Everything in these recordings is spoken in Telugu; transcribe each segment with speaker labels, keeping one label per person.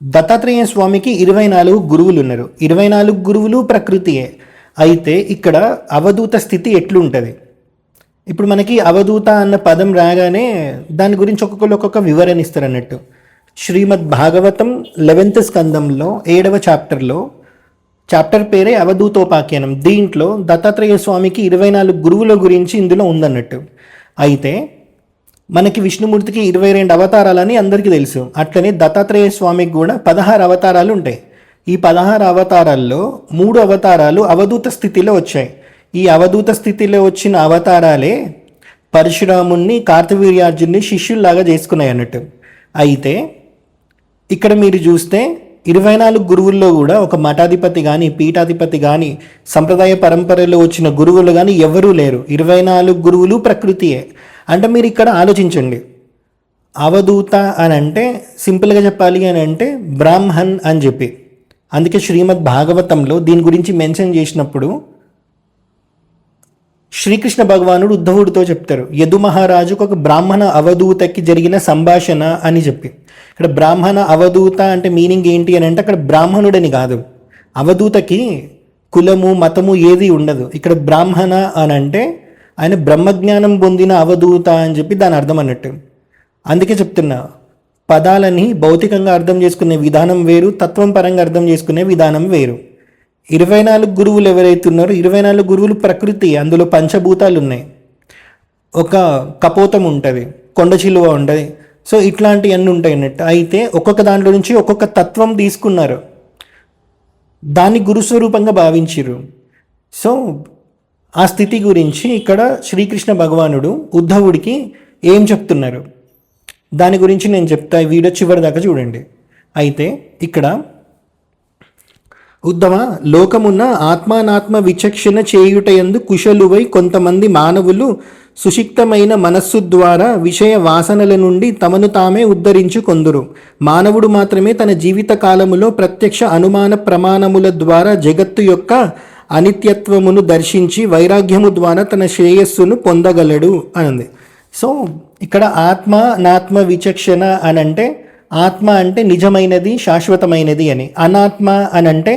Speaker 1: దత్తాత్రేయ స్వామికి 24 గురువులు ఉన్నారు. 24 గురువులు ప్రకృతియే. అయితే ఇక్కడ అవధూత స్థితి ఎట్లుంటుంది? ఇప్పుడు మనకి అవధూత అన్న పదం రాగానే దాని గురించి ఒక్కొక్కరు ఒక్కొక్క వివరణ ఇస్తారు అన్నట్టు. శ్రీమద్ భాగవతం 11th స్కందంలో 7వ చాప్టర్లో చాప్టర్ పేరే అవధూతోపాఖ్యానం. దీంట్లో దత్తాత్రేయ స్వామికి 24 గురువుల గురించి ఇందులో ఉందన్నట్టు. అయితే మనకి విష్ణుమూర్తికి 22 అవతారాలని అందరికీ తెలుసు. అట్లనే దత్తాత్రేయ స్వామికి కూడా 16 అవతారాలు ఉంటాయి. ఈ 16 అవతారాల్లో 3 అవతారాలు అవధూత స్థితిలో వచ్చాయి. ఈ అవధూత స్థితిలో వచ్చిన అవతారాలే పరశురాముణ్ణి, కార్తవీర్యార్జున్ని శిష్యుల్లాగా చేసుకున్నాయి అన్నట్టు. అయితే ఇక్కడ మీరు చూస్తే 24 గురువుల్లో కూడా ఒక మఠాధిపతి కానీ, పీఠాధిపతి కానీ, సంప్రదాయ పరంపరలో వచ్చిన గురువులు కానీ ఎవరూ లేరు. 24 గురువులు ప్రకృతియే. అంటే మీరు ఇక్కడ ఆలోచించండి. అవధూత అని అంటే సింపుల్గా చెప్పాలి అని అంటే బ్రాహ్మణ్ అని చెప్పి. అందుకే శ్రీమద్ భాగవతంలో దీని గురించి మెన్షన్ చేసినప్పుడు శ్రీకృష్ణ భగవానుడు ఉద్ధవుడితో చెప్తారు, యదు మహారాజుకు ఒక బ్రాహ్మణ అవధూతకి జరిగిన సంభాషణ అని చెప్పి. ఇక్కడ బ్రాహ్మణ అవధూత అంటే మీనింగ్ ఏంటి అని అంటే అక్కడ బ్రాహ్మణుడని కాదు. అవధూతకి కులము మతము ఏది ఉండదు. ఇక్కడ బ్రాహ్మణ అని అంటే ఆయన బ్రహ్మజ్ఞానం పొందిన అవధూత అని చెప్పి దాని అర్థం అన్నట్టు. అందుకే చెప్తున్నా, పదాలని భౌతికంగా అర్థం చేసుకునే విధానం వేరు, తత్వం పరంగా అర్థం చేసుకునే విధానం వేరు. 24 గురువులు ఎవరైతే ఉన్నారో 24 గురువులు ప్రకృతి. అందులో పంచభూతాలు ఉన్నాయి. ఒక కపోతం ఉంటుంది, కొండ చిలువ ఉంటుంది. సో ఇట్లాంటివన్నీ ఉంటాయి అన్నట్టు. అయితే ఒక్కొక్క దాంట్లో నుంచి ఒక్కొక్క తత్వం తీసుకున్నారు, దాన్ని గురుస్వరూపంగా భావించారు. సో ఆ స్థితి గురించి ఇక్కడ శ్రీకృష్ణ భగవానుడు ఉద్ధవుడికి ఏం చెప్తున్నారు దాని గురించి నేను చెప్తా. ఈ వీడియో చివరి దాకా చూడండి. అయితే ఇక్కడ ఉద్ధవ, లోకమున్న ఆత్మానాత్మ విచక్షణ చేయుటయందు కుశలువై కొంతమంది మానవులు సుషిక్తమైన మనస్సు ద్వారా విషయ వాసనల నుండి తమను తామే ఉద్ధరించుకొందురు. మానవుడు మాత్రమే తన జీవిత కాలములో ప్రత్యక్ష అనుమాన ప్రమాణముల ద్వారా జగత్తు యొక్క అనిత్యత్వమును దర్శించి వైరాగ్యము ద్వారా తన శ్రేయస్సును పొందగలడు అనంది. సో ఇక్కడ ఆత్మ నాత్మ విచక్షణ అని అంటే ఆత్మ అంటే నిజమైనది, శాశ్వతమైనది అని. అనాత్మ అని అంటే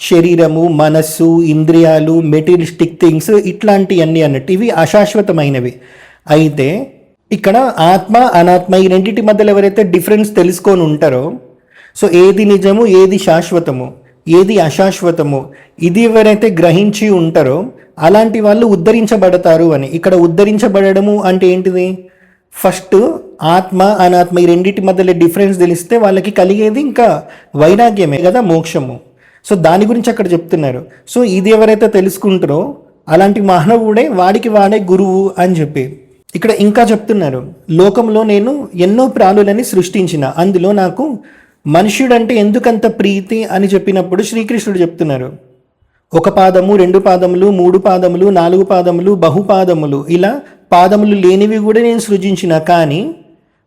Speaker 1: శరీరము, మనస్సు, ఇంద్రియాలు, మెటీరియలిస్టిక్ థింగ్స్ ఇట్లాంటివన్నీ అన్నట్టు. ఇవి అశాశ్వతమైనవి. అయితే ఇక్కడ ఆత్మ అనాత్మ ఈ రెండింటి మధ్యలో ఎవరైతే డిఫరెన్స్ తెలుసుకొని ఉంటారో, సో ఏది నిజము, ఏది శాశ్వతము, ఏది అశాశ్వతము, ఇది ఎవరైతే గ్రహించి ఉంటారో అలాంటి వాళ్ళు ఉద్ధరించబడతారు అని. ఇక్కడ ఉద్ధరించబడము అంటే ఏంటిది? ఫస్ట్ ఆత్మ అనాత్మ ఈ రెండింటి మధ్యలో డిఫరెన్స్ తెలిస్తే వాళ్ళకి కలిగేది ఇంకా వైరాగ్యమే కదా, మోక్షము. సో దాని గురించి అక్కడ చెప్తున్నారు. సో ఇది ఎవరైతే తెలుసుకుంటారో అలాంటి మానవుడే వాడికి వాడే గురువు అని చెప్పి ఇక్కడ ఇంకా చెప్తున్నారు. లోకంలో నేను ఎన్నో ప్రాణులని సృష్టించిన, అందులో నాకు మనుష్యుడంటే ఎందుకంత ప్రీతి అని చెప్పినప్పుడు శ్రీకృష్ణుడు చెప్తున్నారు, 1 పాదము, 2 పాదములు, 3 పాదములు, 4 పాదములు, బహుపాదములు, ఇలా పాదములు లేనివి కూడా నేను సృజించిన. కానీ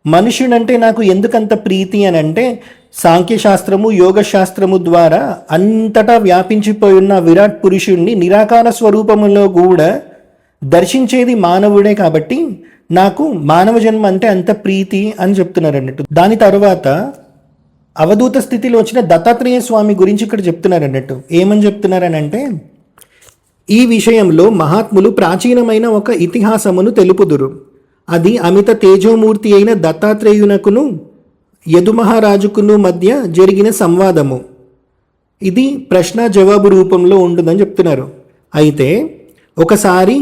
Speaker 1: మనుష్యుడంటే నాకు ఎందుకంత ప్రీతి అని అంటే సాంఖ్యశాస్త్రము, యోగశాస్త్రము ద్వారా అంతటా వ్యాపించిపోయి ఉన్న విరాట్ పురుషుణ్ణి నిరాకార స్వరూపములో కూడా దర్శించేది మానవుడే. కాబట్టి నాకు మానవ జన్మ అంటే అంత ప్రీతి అని చెప్తున్నారు అన్నట్టు. దాని తర్వాత అవధూత స్థితిలో వచ్చిన దత్తాత్రేయ స్వామి గురించి ఇక్కడ చెప్తున్నారు అన్నట్టు. ఏమని చెప్తున్నారని అంటే, ఈ విషయంలో మహాత్ములు ప్రాచీనమైన ఒక ఇతిహాసమును తెలుపుదురు. అది అమిత తేజోమూర్తి అయిన దత్తాత్రేయునకును యదు మహారాజుకును మధ్య జరిగిన సంవాదము. ఇది ప్రశ్న జవాబు రూపంలో ఉంటుందని చెప్తున్నారు. అయితే ఒకసారి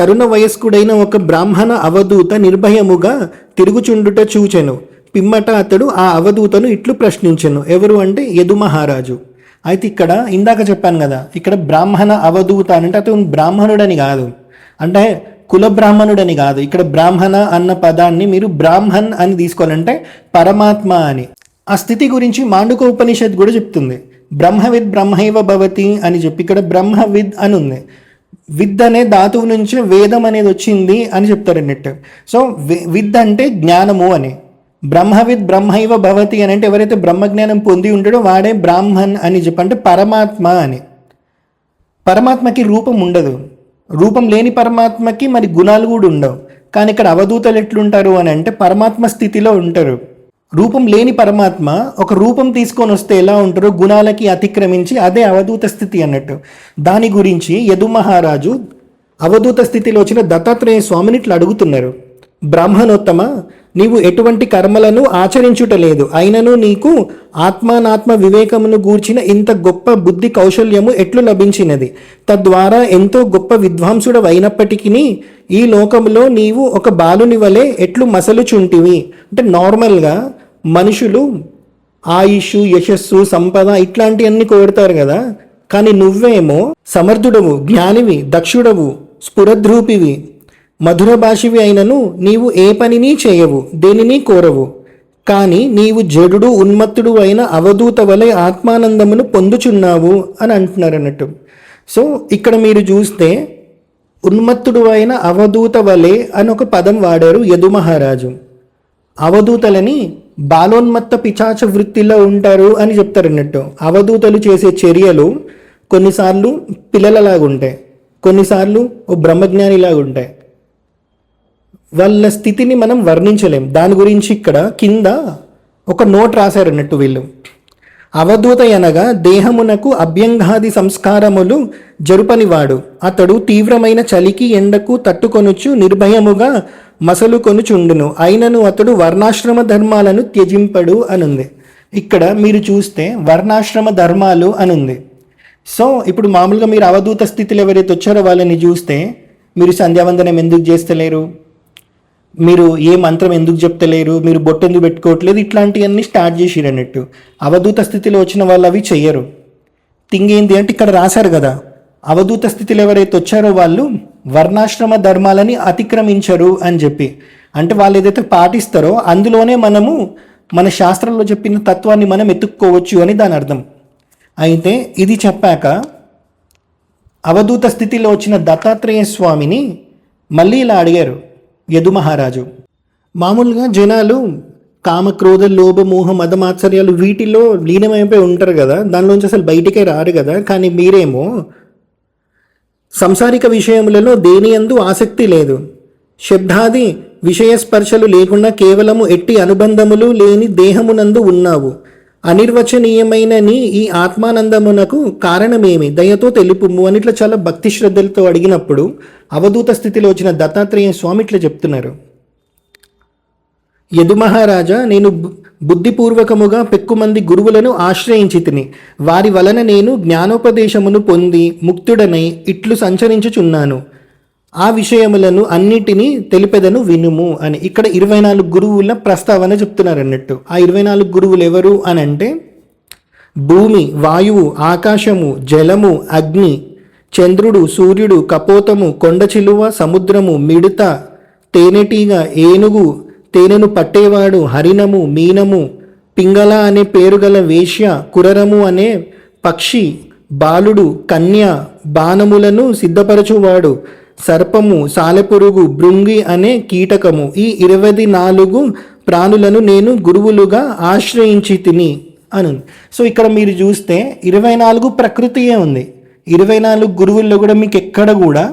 Speaker 1: తరుణ వయస్కుడైన ఒక బ్రాహ్మణ అవధూత నిర్భయముగా తిరుగుచుండుట చూచెను. పిమ్మట అతడు ఆ అవధూతను ఇట్లు ప్రశ్నించెను. ఎవరు అంటే యదు మహారాజు. అయితే ఇక్కడ ఇందాక చెప్పాను కదా, ఇక్కడ బ్రాహ్మణ అవధూత అంటే అతను బ్రాహ్మణుడని కాదు, అంటే కుల బ్రాహ్మణుడని కాదు. ఇక్కడ బ్రాహ్మణ అన్న పదాన్ని మీరు బ్రాహ్మణ్ అని తీసుకోవాలంటే పరమాత్మ అని. ఆ స్థితి గురించి మాండుక ఉపనిషత్ కూడా చెప్తుంది. బ్రహ్మవిద్ బ్రహ్మైవ భవతి అని చెప్పి ఇక్కడ బ్రహ్మవిద్ అని ఉంది. విద్ అనే ధాతువు నుంచి వేదం అనేది వచ్చింది అని చెప్తారు అన్నట్టు. సో విద్ అంటే జ్ఞానము అని. బ్రహ్మవిద్ బ్రహ్మైవ భవతి అని అంటే ఎవరైతే బ్రహ్మజ్ఞానం పొంది ఉంటాడో వాడే బ్రాహ్మణ్ అని చెప్పంటే పరమాత్మ అని. పరమాత్మకి రూపం ఉండదు, రూపం లేని పరమాత్మకి మరి గుణాలు కూడా ఉండవు. కానీ ఇక్కడ అవధూతలు ఎట్లుంటారు అని అంటే పరమాత్మ స్థితిలో ఉంటారు. రూపం లేని పరమాత్మ ఒక రూపం తీసుకొని వస్తే ఎలా ఉంటారో గుణాలకి అతిక్రమించి అదే అవధూత స్థితి అన్నట్టు. దాని గురించి యదు మహారాజు అవధూత స్థితిలో వచ్చిన దత్తాత్రేయ స్వామిని ఇట్లా అడుగుతున్నారు. బ్రాహ్మణోత్తమ, నీవు ఎటువంటి కర్మలను ఆచరించుటలేదు, అయినను నీకు ఆత్మానాత్మ వివేకమును గూర్చిన ఇంత గొప్ప బుద్ధి కౌశల్యము ఎట్లు లభించినది? తద్వారా ఎంతో గొప్ప విద్వాంసుడు అయినప్పటికీ ఈ లోకంలో నీవు ఒక బాలుని వలె ఎట్లు మసలుచుంటివి? అంటే నార్మల్గా మనుషులు ఆయుష్, యశస్సు, సంపద ఇట్లాంటివన్నీ కోరుతారు కదా, కానీ నువ్వేమో సమర్థుడవు, జ్ఞానివి, దక్షుడవు, స్ఫురద్రూపివి, మధుర భాషివి అయినను నీవు ఏ పనిని చేయవు, దేనిని కోరవు. కానీ నీవు జడుడు ఉన్మత్తుడు అయిన అవధూత వలె ఆత్మానందమును పొందుచున్నావు అని అంటున్నారు అన్నట్టు. సో ఇక్కడ మీరు చూస్తే ఉన్మత్తుడు అయిన అవధూత వలె అని ఒక పదం వాడారు యదు మహారాజు. అవధూతలని బాలోన్మత్త పిచాచ వృత్తిలో ఉంటారు అని చెప్తారు అన్నట్టు. అవధూతలు చేసే చర్యలు కొన్నిసార్లు పిల్లలలాగా ఉంటాయి, కొన్నిసార్లు ఓ బ్రహ్మజ్ఞానిలాగా ఉంటాయి. వాళ్ళ స్థితిని మనం వర్ణించలేం. దాని గురించి ఇక్కడ కింద ఒక నోట్ రాశారన్నట్టు వీళ్ళు. అవధూత అనగా దేహమునకు అభ్యంగాది సంస్కారములు జరుపనివాడు. అతడు తీవ్రమైన చలికి ఎండకు తట్టుకొనుచు నిర్భయముగా మసలు కొనుచుండును, అయినను అతడు వర్ణాశ్రమ ధర్మాలను త్యజింపడు అనుంది. ఇక్కడ మీరు చూస్తే వర్ణాశ్రమ ధర్మాలు అనుంది. సో ఇప్పుడు మామూలుగా మీరు అవధూత స్థితిలో ఎవరైతే వచ్చారో వాళ్ళని చూస్తే మీరు సంధ్యావందనం ఎందుకు చేస్తలేరు, మీరు ఏ మంత్రం ఎందుకు చెప్తలేరు, మీరు బొట్టు ఎందుకు పెట్టుకోవట్లేదు, ఇట్లాంటివన్నీ స్టార్ట్ చేసిరు అన్నట్టు. అవధూత స్థితిలో వచ్చిన వాళ్ళు అవి చెయ్యరు. థింగ్ ఏంటి అంటే ఇక్కడ రాశారు కదా, అవధూత స్థితిలో ఎవరైతే వచ్చారో వాళ్ళు వర్ణాశ్రమ ధర్మాలని అతిక్రమించరు అని చెప్పి. అంటే వాళ్ళు ఏదైతే పాటిస్తారో అందులోనే మనము మన శాస్త్రంలో చెప్పిన తత్వాన్ని మనం ఎత్తుక్కోవచ్చు అని దాని అర్థం. అయితే ఇది చెప్పాక అవధూత స్థితిలో వచ్చిన దత్తాత్రేయ స్వామిని మళ్ళీ ఇలా అడిగారు యదు మహారాజు. మామూలుగా జనాలు కామక్రోధ లోభ మోహ మదమాత్సర్యాలు వీటిలో లీనమైపోయి ఉంటారు కదా, దానిలోంచి అసలు బయటికే రారు కదా. కానీ మీరేమో సంసారిక విషయములలో దేని యందు ఆసక్తి లేదు, శబ్దాది విషయస్పర్శలు లేకుండా కేవలము ఎట్టి అనుబంధములు లేని దేహమునందు ఉన్నావు. అనిర్వచనీయమైన నీ ఈ ఆత్మానందమునకు కారణమేమి, దయతో తెలుపుము అని ఇట్లా చాలా భక్తి శ్రద్ధలతో అడిగినప్పుడు అవధూత స్థితిలో వచ్చిన దత్తాత్రేయ స్వామి ఇట్లా చెప్తున్నారు. యదు మహారాజా, నేను బుద్ధిపూర్వకముగా పెక్కుమంది గురువులను ఆశ్రయించి తిని వారి వలన నేను జ్ఞానోపదేశమును పొంది ముక్తుడనై ఇట్లు సంచరించుచున్నాను. ఆ విషయములను అన్నిటినీ తెలిపెదను వినుము అని ఇక్కడ 24 గురువుల ప్రస్తావన చెప్తున్నారు అన్నట్టు. ఆ 24 గురువులు ఎవరు అని అంటే భూమి, వాయువు, ఆకాశము, జలము, అగ్ని, చంద్రుడు, సూర్యుడు, కపోతము, కొండ చిలువ, సముద్రము, మిడత, తేనెటీగ, ఏనుగు, తేనెను పట్టేవాడు, హరిణము, మీనము, పింగళ అనే పేరుగల వేశ్య, కురరము అనే పక్షి, బాలుడు, కన్య, బాణములను సిద్ధపరచువాడు, సర్పము, సాలెపురుగు, భృంగి అనే కీటకము, ఈ 24 ప్రాణులను నేను గురువులుగా ఆశ్రయించి తిని అను. సో ఇక్కడ మీరు చూస్తే 24 ప్రకృతియే ఉంది. 24 గురువుల్లో కూడా మీకు ఎక్కడ కూడా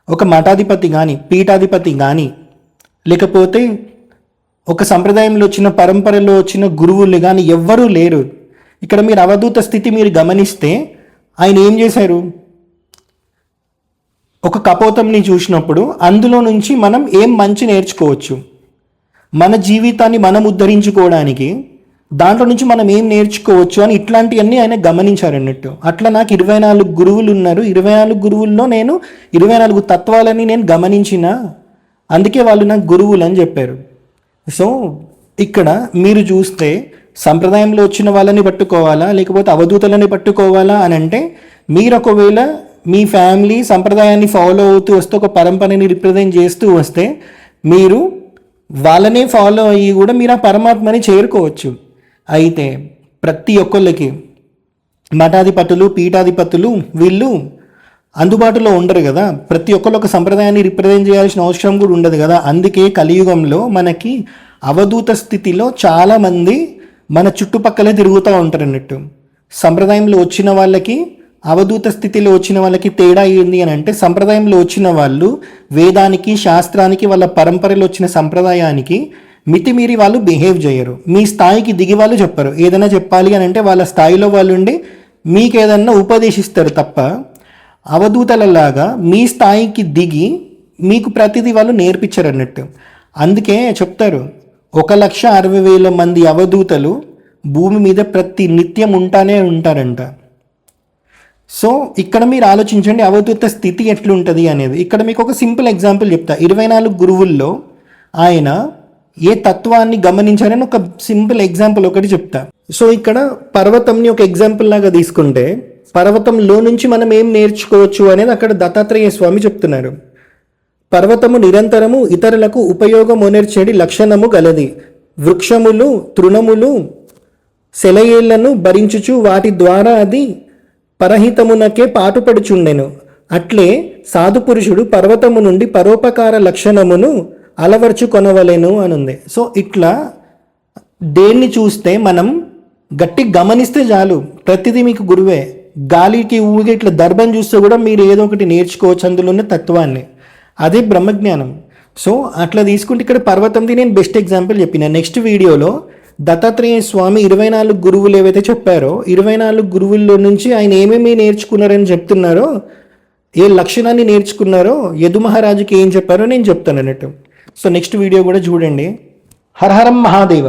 Speaker 1: ఒక మఠాధిపతి కానీ పీఠాధిపతి కానీ లేకపోతే ఒక సంప్రదాయంలో వచ్చిన పరంపరలో వచ్చిన గురువులు కానీ ఎవ్వరూ లేరు. ఇక్కడ మీరు అవధూత స్థితి మీరు గమనిస్తే ఆయన ఏం చేశారు, ఒక కపోతంని చూసినప్పుడు అందులో నుంచి మనం ఏం మంచి నేర్చుకోవచ్చు, మన జీవితాన్ని మనం ఉద్ధరించుకోవడానికి దాంట్లో నుంచి మనం ఏం నేర్చుకోవచ్చు అని ఇట్లాంటివన్నీ ఆయన గమనించారన్నట్టు. అట్లా నాకు 24 గురువులు ఉన్నారు, 24 గురువుల్లో నేను 24 తత్వాలని నేను గమనించిన, అందుకే వాళ్ళు నాకు గురువులు అని చెప్పారు. సో ఇక్కడ మీరు చూస్తే సంప్రదాయంలో వచ్చిన వాళ్ళని పట్టుకోవాలా లేకపోతే అవధూతలని పట్టుకోవాలా అని అంటే మీరు ఒకవేళ మీ ఫ్యామిలీ సంప్రదాయాన్ని ఫాలో అవుతూ వస్తే ఒక పరంపరని రిప్రజెంట్ చేస్తూ వస్తే మీరు వాళ్ళనే ఫాలో అయ్యి కూడా మీరు ఆ పరమాత్మని చేరుకోవచ్చు. అయితే ప్రతి ఒక్కళ్ళకి మఠాధిపతులు పీఠాధిపతులు వీళ్ళు అందుబాటులో ఉండరు కదా, ప్రతి ఒక్కళ్ళు ఒక సంప్రదాయాన్ని రిప్రజెంట్ చేయాల్సిన అవసరం కూడా ఉండదు కదా. అందుకే కలియుగంలో మనకి అవధూత స్థితిలో చాలామంది మన చుట్టుపక్కలే తిరుగుతూ ఉంటారు అన్నట్టు. సంప్రదాయంలో వచ్చిన వాళ్ళకి అవధూత స్థితిలో వచ్చిన వాళ్ళకి తేడా ఏంది అని అంటే సంప్రదాయంలో వచ్చిన వాళ్ళు వేదానికి శాస్త్రానికి వాళ్ళ పరంపరలో వచ్చిన సంప్రదాయానికి మితిమీరి వాళ్ళు బిహేవ్ చేయరు. మీ స్థాయికి దిగి వాళ్ళు చెప్పరు. ఏదైనా చెప్పాలి అని అంటే వాళ్ళ స్థాయిలో వాళ్ళు ఉండి మీకు ఏదన్నా ఉపదేశిస్తారు తప్ప, అవధూతలలాగా మీ స్థాయికి దిగి మీకు ప్రతిదీ వాళ్ళు నేర్పించరు అన్నట్టు. అందుకే చెప్తారు 1,60,000 మంది అవధూతలు భూమి మీద ప్రతి నిత్యం ఉంటారంట. సో ఇక్కడ మీరు ఆలోచించండి అవధూత స్థితి ఎట్లుంటుంది అనేది. ఇక్కడ మీకు ఒక సింపుల్ ఎగ్జాంపుల్ చెప్తా. 24 గురువుల్లో ఆయన ఏ తత్వాన్ని గమనించారని ఒక సింపుల్ ఎగ్జాంపుల్ ఒకటి చెప్తా. సో ఇక్కడ పర్వతంని ఒక ఎగ్జాంపుల్ లాగా తీసుకుంటే, పర్వతంలో నుంచి మనం ఏం నేర్చుకోవచ్చు అనేది అక్కడ దత్తాత్రేయ స్వామి చెప్తున్నారు. పర్వతము నిరంతరము ఇతరులకు ఉపయోగమునర్చెడి లక్షణము గలది. వృక్షములు తృణములు సెలయేళ్లను భరించుచు వాటి ద్వారా అది పరహితమునకే పాటుపడుచుండెను. అట్లే సాధుపురుషుడు పర్వతము నుండి పరోపకార లక్షణమును అలవర్చుకొనవలెను అనుంది. సో ఇట్లా దేన్ని చూస్తే మనం గట్టి గమనిస్తే చాలు, ప్రతిదీ మీకు గురువే. గాలికి ఊగే ఇట్లా దర్భం చూస్తే కూడా మీరు ఏదో ఒకటి నేర్చుకోవచ్చు అందులో ఉన్న తత్వాన్ని. అదే బ్రహ్మజ్ఞానం. సో అట్లా తీసుకుంటే ఇక్కడ పర్వతంది నేను బెస్ట్ ఎగ్జాంపుల్ చెప్పిన. నెక్స్ట్ వీడియోలో దత్తాత్రేయ స్వామి 24 గురువులు ఏవైతే చెప్పారో 24 గురువుల్లో నుంచి ఆయన ఏమేమి నేర్చుకున్నారని చెప్తున్నారో, ఏ లక్షణాన్ని నేర్చుకున్నారో, యదు మహారాజుకి ఏం చెప్పారో నేను చెప్తాను అన్నట్టు. సో నెక్స్ట్ వీడియో కూడా చూడండి. హర హరం మహాదేవ.